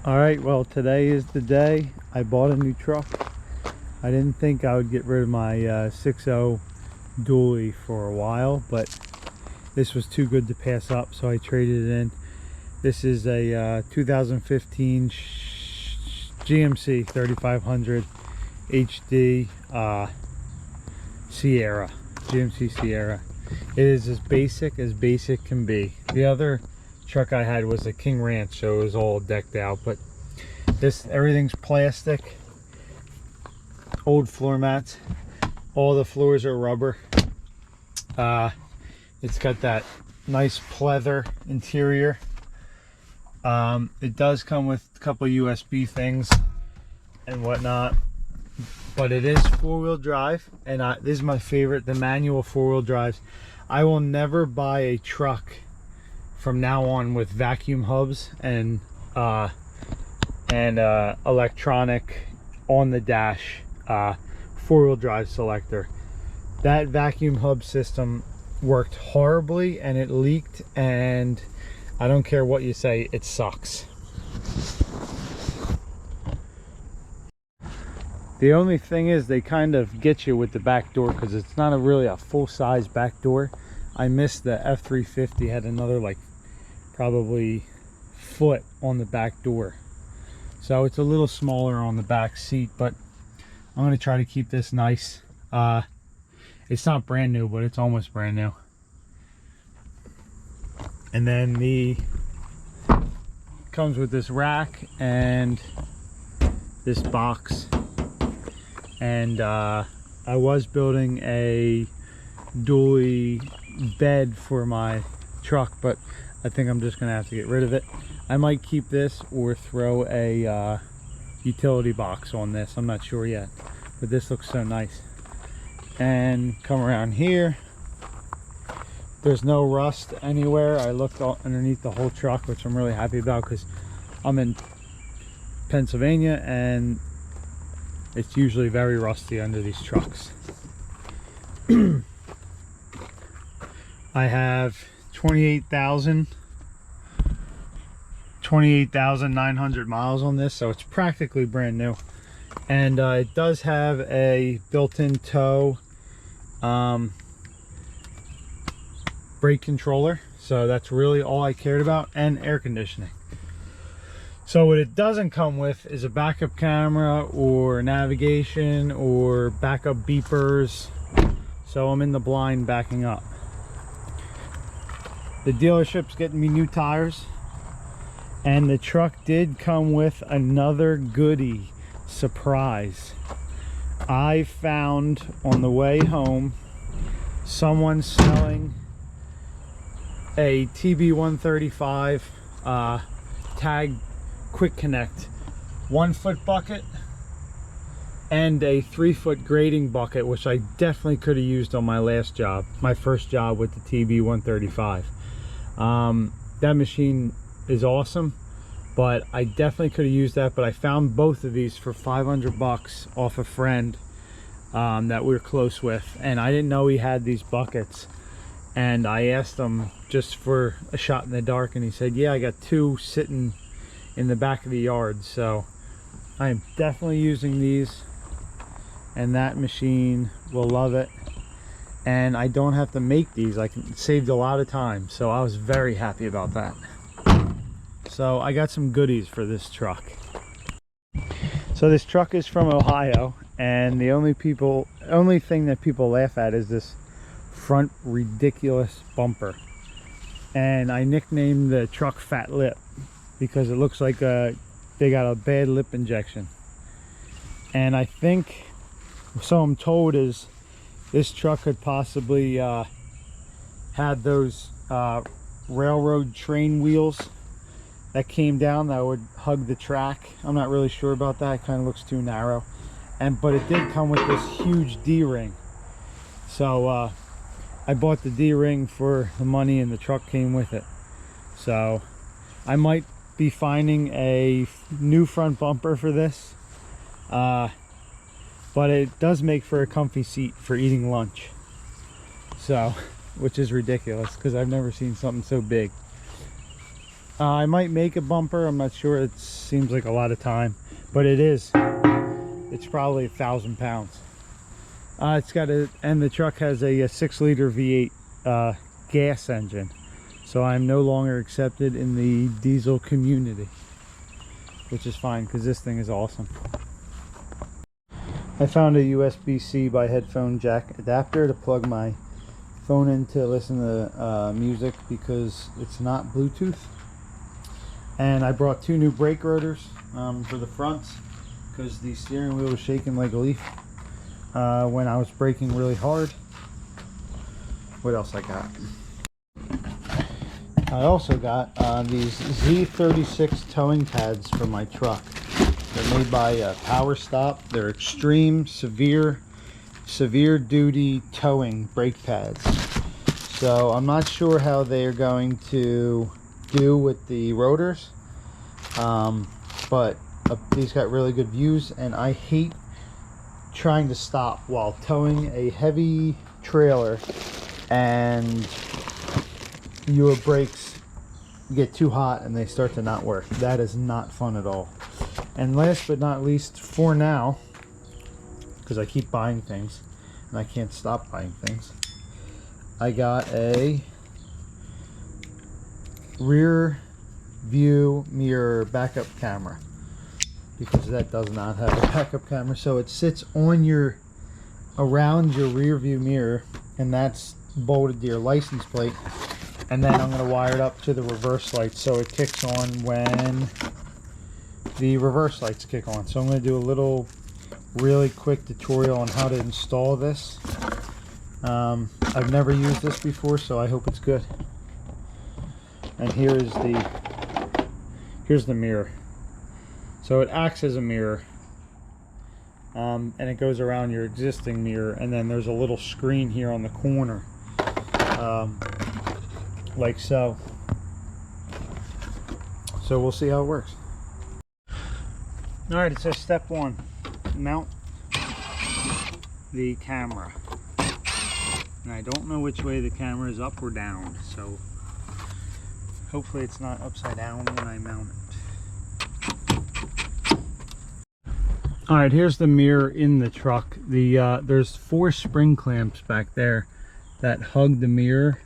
All right, well, today is the day I bought a new truck. I didn't think I would get rid of my 6.0 dually for a while, but this was too good to pass up, so I traded it in. This is a 2015 GMC 3500 HD Sierra, GMC Sierra. It is as basic can be. The other truck I had was a King Ranch, so it was all decked out, but this, everything's plastic, old floor mats, all the floors are rubber. It's got that nice pleather interior. It does come with a couple USB things and whatnot, but it is four-wheel drive, and this is my favorite, the manual four-wheel drives. I will never buy a truck from now on with vacuum hubs and electronic on the dash four-wheel drive selector. That vacuum hub system worked horribly and it leaked, and I don't care what you say, it sucks. The only thing is they kind of get you with the back door because it's not really a full-size back door. I missed the F350 had another like probably foot on the back door, so it's a little smaller on the back seat, but I'm going to try to keep this nice. It's not brand new, but it's almost brand new. And then the comes with this rack and this box, and I was building a dually bed for my truck, but I think I'm just gonna have to get rid of it. I might keep this or throw a utility box on this. I'm not sure yet, but this looks so nice. And come around here, there's no rust anywhere. I looked underneath the whole truck, which I'm really happy about because I'm in Pennsylvania and it's usually very rusty under these trucks. I have 28,900 miles on this, so it's practically brand new. And it does have a built-in tow brake controller, so that's really all I cared about, and air conditioning. So what it doesn't come with is a backup camera or navigation or backup beepers, so I'm in the blind backing up. The dealership's getting me new tires, and the truck did come with another goodie surprise. I found on the way home someone selling a TB135 tag quick connect 1-foot bucket and a 3-foot grading bucket, which I definitely could have used on my last job, my first job with the TB135. That machine is awesome, but I definitely could have used that. But I found both of these for 500 bucks off a friend that we were close with, and I didn't know he had these buckets, and I asked him just for a shot in the dark, and he said, yeah, I got 2 sitting in the back of the yard. So I am definitely using these, and that machine will love it, and I don't have to make these. I can saved a lot of time, so I was very happy about that. So I got some goodies for this truck. So this truck is from Ohio, and the only thing that people laugh at is this front ridiculous bumper, and I nicknamed the truck Fat Lip because it looks like they got a bad lip injection. And I think, so I'm told, is this truck could possibly had those railroad train wheels that came down that would hug the track. I'm not really sure about that. It kind of looks too narrow. But it did come with this huge D-ring. So I bought the D-ring for the money, and the truck came with it. So I might be finding a new front bumper for this. But it does make for a comfy seat for eating lunch. So, which is ridiculous because I've never seen something so big. I might make a bumper. I'm not sure. It seems like a lot of time, but it is. It's probably 1,000 pounds. It's got and the truck has a 6-liter V8 gas engine, so I'm no longer accepted in the diesel community, which is fine because this thing is awesome. I found a USB-C by headphone jack adapter to plug my phone in to listen to music because it's not Bluetooth. And I brought 2 new brake rotors for the fronts because the steering wheel was shaking like a leaf when I was braking really hard. What else I got? I also got these Z36 towing pads for my truck. They're made by PowerStop. They're extreme, severe duty towing brake pads. So I'm not sure how they are going to do with the rotors, but these got really good views, and I hate trying to stop while towing a heavy trailer and your brakes get too hot and they start to not work. That is not fun at all. And last but not least, for now, because I keep buying things and I can't stop buying things, I got a rear view mirror backup camera, because that does not have a backup camera. So it sits on around your rear view mirror, and that's bolted to your license plate. And then I'm going to wire it up to the reverse lights so it kicks on when the reverse lights kick on. So I'm going to do a little really quick tutorial on how to install this. I've never used this before, so I hope it's good. And here's the mirror. So it acts as a mirror, and it goes around your existing mirror, and then there's a little screen here on the corner, like so. So we'll see how it works. All right, it says step 1, mount the camera. And I don't know which way the camera is, up or down, so hopefully it's not upside down when I mount it. All right, here's the mirror in the truck. There's 4 spring clamps back there that hug the mirror.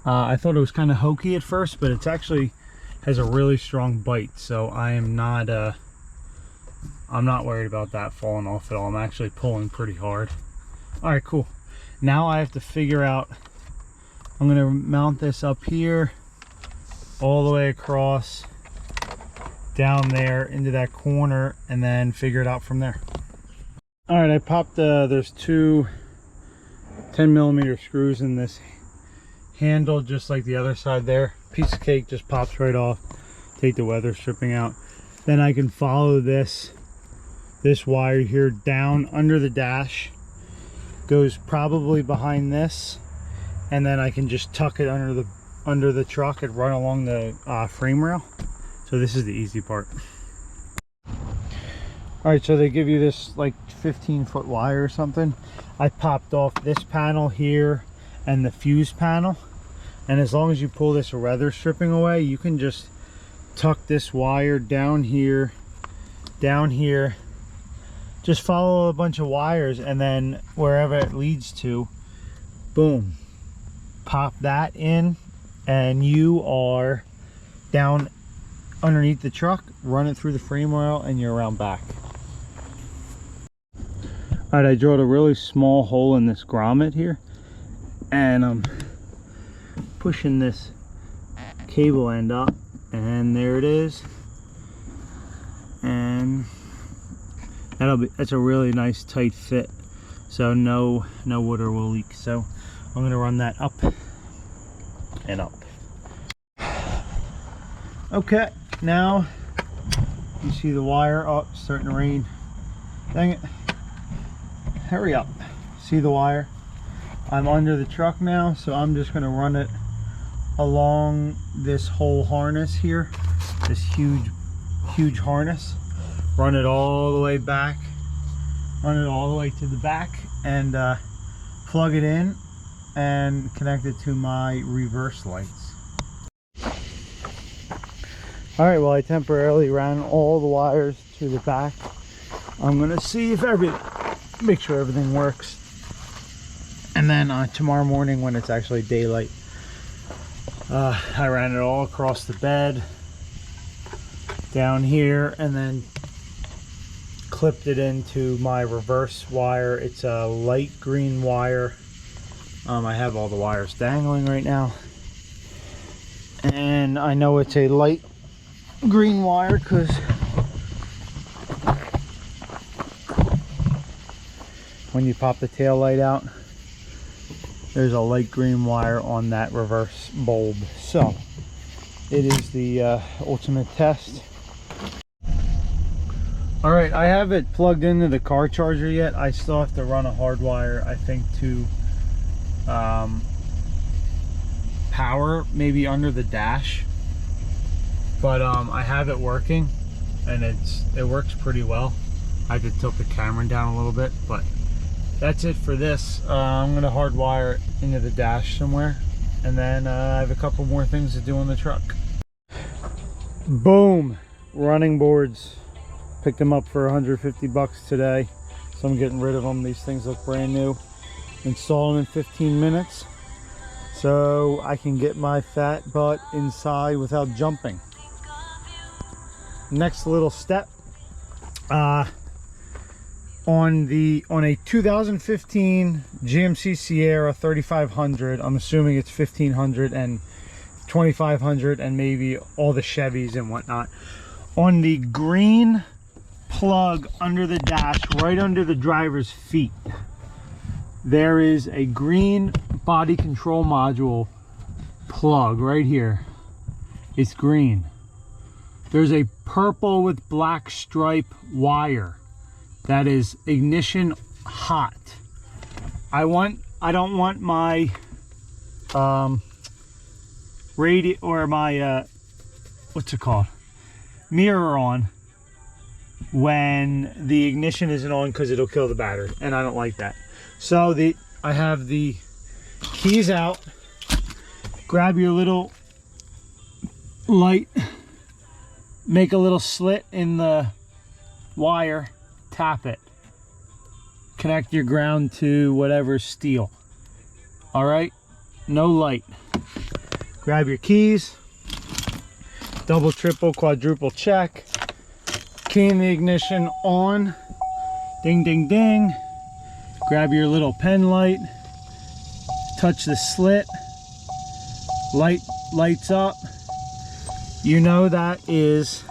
I thought it was kind of hokey at first, but it's actually has a really strong bite, so I'm not worried about that falling off at all. I'm actually pulling pretty hard. All right, cool. Now I have to figure out, I'm going to mount this up here all the way across down there into that corner, and then figure it out from there. All right, I popped there's 2 10mm screws in this handle, just like the other side there. Piece of cake, just pops right off. Take the weather stripping out. Then I can follow this wire here down under the dash, goes probably behind this, and then I can just tuck it under the truck and run along the frame rail. So this is the easy part. All right, so they give you this like 15-foot wire or something. I popped off this panel here and the fuse panel, and as long as you pull this weather stripping away, you can just tuck this wire down here, just follow a bunch of wires, and then wherever it leads to, boom, pop that in, and you are down underneath the truck, run it through the frame rail, and you're around back. All right, I drilled a really small hole in this grommet here, and I'm pushing this cable end up, and there it is. And that's a really nice tight fit, so no water will leak. So I'm gonna run that up and up. Okay, now you see the wire. Oh, it's starting to rain. Dang it. Hurry up. See the wire? I'm under the truck now, so I'm just going to run it along this whole harness here, this huge harness. Run it all the way back, run it all the way to the back, and plug it in and connect it to my reverse lights. All right, well, I temporarily ran all the wires to the back. I'm gonna see if make sure everything works. And then tomorrow morning when it's actually daylight, I ran it all across the bed, down here, and then clipped it into my reverse wire. It's a light green wire. I have all the wires dangling right now. And I know it's a light green wire because when you pop the tail light out, there's a light green wire on that reverse bulb. So it is the ultimate test. All right, I have it plugged into the car charger yet. I still have to run a hard wire, I think, to power, maybe under the dash. But I have it working, and it works pretty well. I had to tilt the camera down a little bit, but that's it for this. I'm gonna hardwire it into the dash somewhere, and then I have a couple more things to do on the truck. Boom, running boards. Picked them up for 150 bucks today, so I'm getting rid of them. These things look brand new. Install them in 15 minutes, so I can get my fat butt inside without jumping. Next little step, on a 2015 GMC Sierra 3500, I'm assuming it's 1500 and 2500 and maybe all the Chevys and whatnot, on the green plug under the dash, right under the driver's feet, there is a green body control module plug right here. It's green. There's a purple with black stripe wire that is ignition hot. I don't want my radio or my what's it called, mirror on when the ignition isn't on, because it'll kill the battery, and I don't like that. So I have the keys out. Grab your little light, make a little slit in the wire, tap it, connect your ground to whatever steel. All right, no light. Grab your keys, double, triple, quadruple check, key in the ignition on, ding ding ding. Grab your little pen light, touch the slit, lights up. You know that is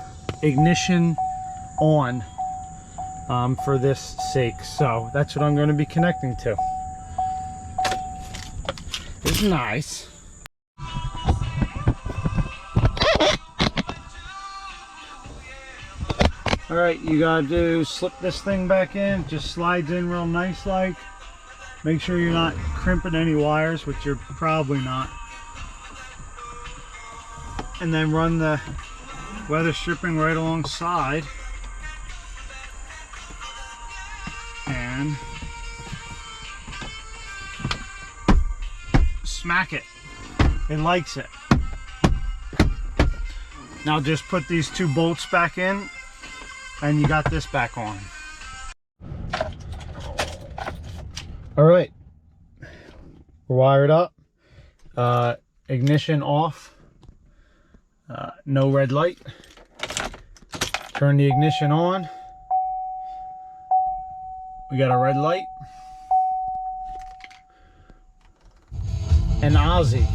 ignition on for this sake. So that's what I'm going to be connecting to. It's nice. All right, you gotta do, slip this thing back in. Just slides in real nice like. Make sure you're not crimping any wires, which you're probably not. And then run the weather stripping right alongside. And smack it. It likes it. Now just put these two bolts back in, and you got this back on. All right, we're wired up. Ignition off. No red light. Turn the ignition on. We got a red light. And Ozzy.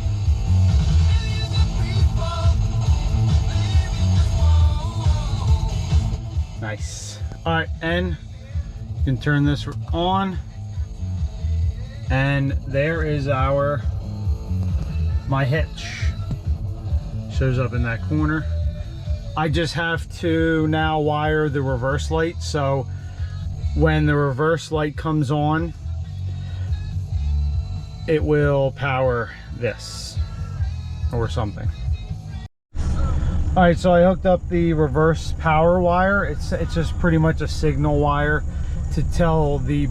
Nice. All right, and you can turn this on, and there is my hitch. Shows up in that corner. I just have to now wire the reverse light, so when the reverse light comes on, it will power this or something. All right, so I hooked up the reverse power wire. It's just pretty much a signal wire to tell the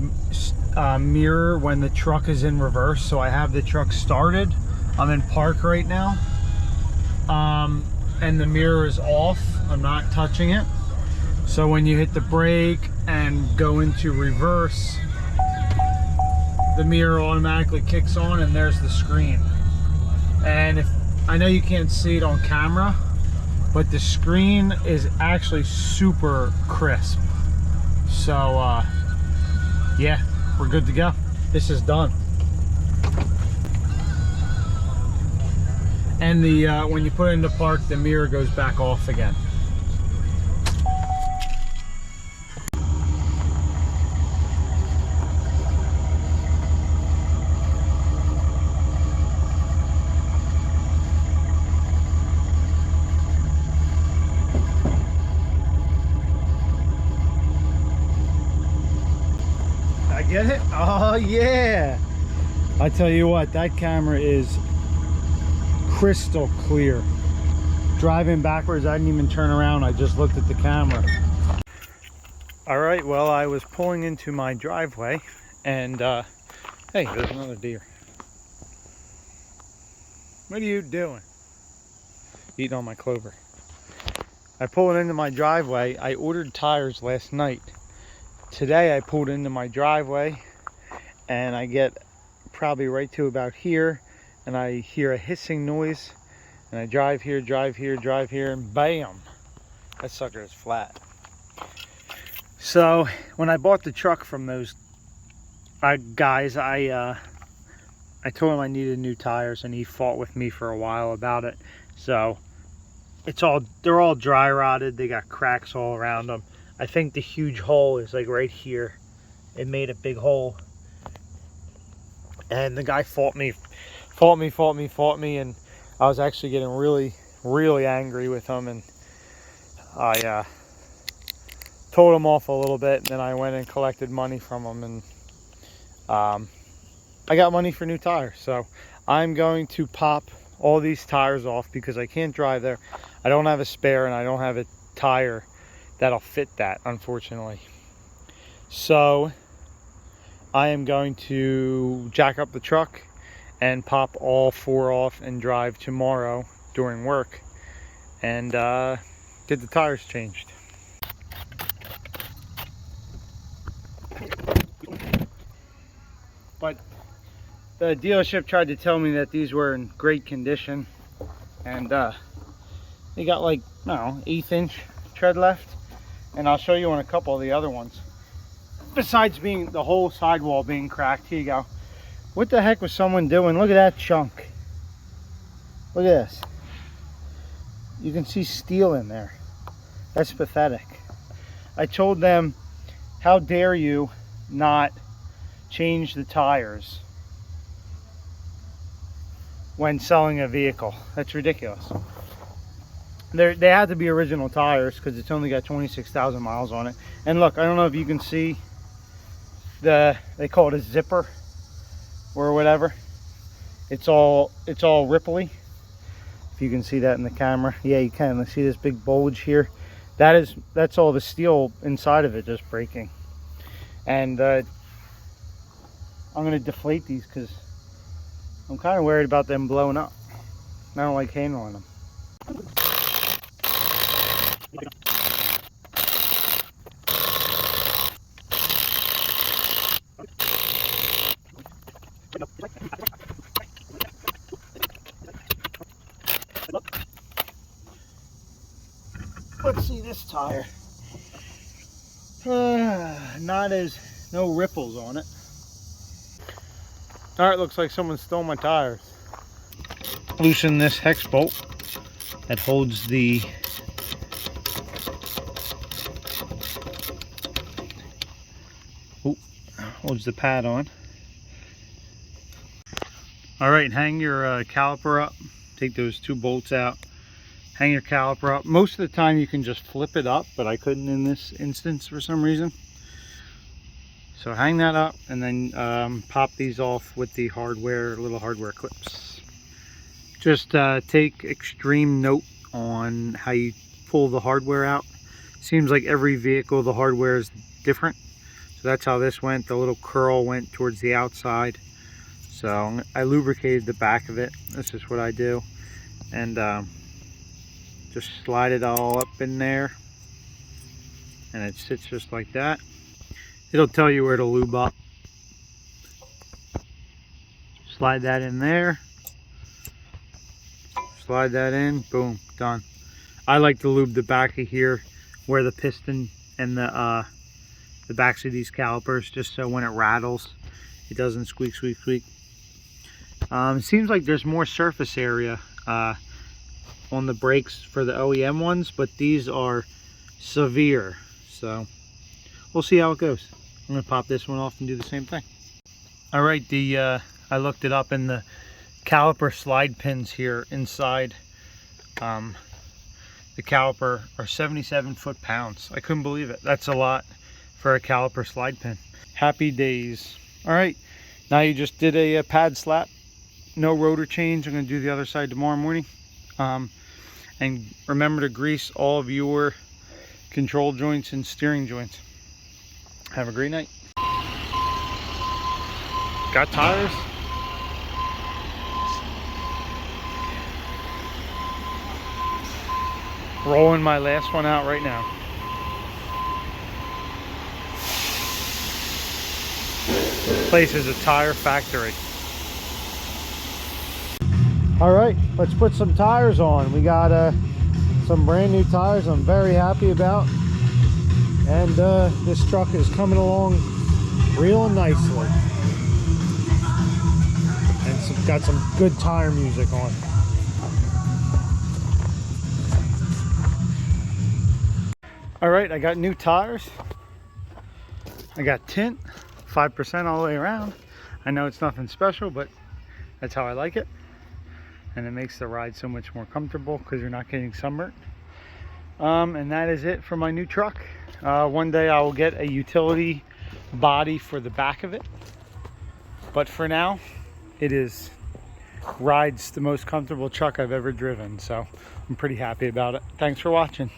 mirror when the truck is in reverse. So I have the truck started. I'm in park right now. and the mirror is off. I'm not touching it. So when you hit the brake and go into reverse, the mirror automatically kicks on and there's the screen. And if I know you can't see it on camera, but the screen is actually super crisp. So yeah, we're good to go. This is done. And the when you put it into park, the mirror goes back off again. I get it? Oh yeah! I tell you what, that camera is crystal clear. Driving backwards, I didn't even turn around, I just looked at the camera. Alright, well, I was pulling into my driveway and hey, there's another deer. What are you doing? Eating on my clover. I pulled into my driveway. I ordered tires last night. Today I pulled into my driveway and I get probably right to about here, and I hear a hissing noise, and I drive here, and bam, that sucker is flat. So when I bought the truck from those guys, I told him I needed new tires, and he fought with me for a while about it. So they're all dry rotted. They got cracks all around them. I think the huge hole is like right here. It made a big hole. And the guy fought me, and I was actually getting really angry with him, and I told him off a little bit, and then I went and collected money from him, and I got money for new tires. So I'm going to pop all these tires off because I can't drive there. I don't have a spare, and I don't have a tire that'll fit that, unfortunately. So I am going to jack up the truck and pop all 4 off and drive tomorrow during work and get the tires changed. But the dealership tried to tell me that these were in great condition, and they got like, I don't know, 1/8 inch tread left, and I'll show you on a couple of the other ones. Besides being the whole sidewall being cracked, here you go. What the heck was someone doing? Look at that chunk. Look at this. You can see steel in there. That's pathetic. I told them, how dare you not change the tires when selling a vehicle? That's ridiculous. They had to be original tires because it's only got 26,000 miles on it. And look, I don't know if you can see they call it a zipper or whatever. It's all ripply. If you can see that in the camera. Yeah, you can. Let's see this big bulge here. That's all the steel inside of it just breaking. And I'm going to deflate these because I'm kind of worried about them blowing up. I don't like handling them. Let's see this tire. No ripples on it. Alright, looks like someone stole my tires. Loosen this hex bolt that holds the pad on. Alright, hang your caliper up. Take those 2 bolts out. Hang your caliper up. Most of the time you can just flip it up, but I couldn't in this instance for some reason. So hang that up and then pop these off with the little hardware clips. Just take extreme note on how you pull the hardware out. Seems like every vehicle the hardware is different. So that's how this went. The little curl went towards the outside. So I lubricated the back of it. This is what I do. And Just slide it all up in there, and it sits just like that. It'll tell you where to lube up. Slide that in there. Slide that in, boom, done. I like to lube the back of here where the piston and the backs of these calipers, just so when it rattles, it doesn't squeak, squeak, squeak. It seems like there's more surface area on the brakes for the OEM ones, but these are severe, so we'll see how it goes. I'm gonna pop this one off and do the same thing. All right, I looked it up, and the caliper slide pins here inside the caliper are 77 foot-pounds. I couldn't believe it. That's a lot for a caliper slide pin. Happy days. All right, now you just did a pad slap, no rotor change. I'm going to do the other side tomorrow morning. And remember to grease all of your control joints and steering joints. Have a great night. Got tires. Rolling my last one out right now. This place is a tire factory. All right, let's put some tires on. We got some brand new tires I'm very happy about. And this truck is coming along real nicely. And got some good tire music on. All right, I got new tires. I got tint, 5% all the way around. I know it's nothing special, but that's how I like it. And it makes the ride so much more comfortable because you're not getting sunburnt. And that is it for my new truck. One day I will get a utility body for the back of it. But for now, it rides the most comfortable truck I've ever driven. So I'm pretty happy about it. Thanks for watching.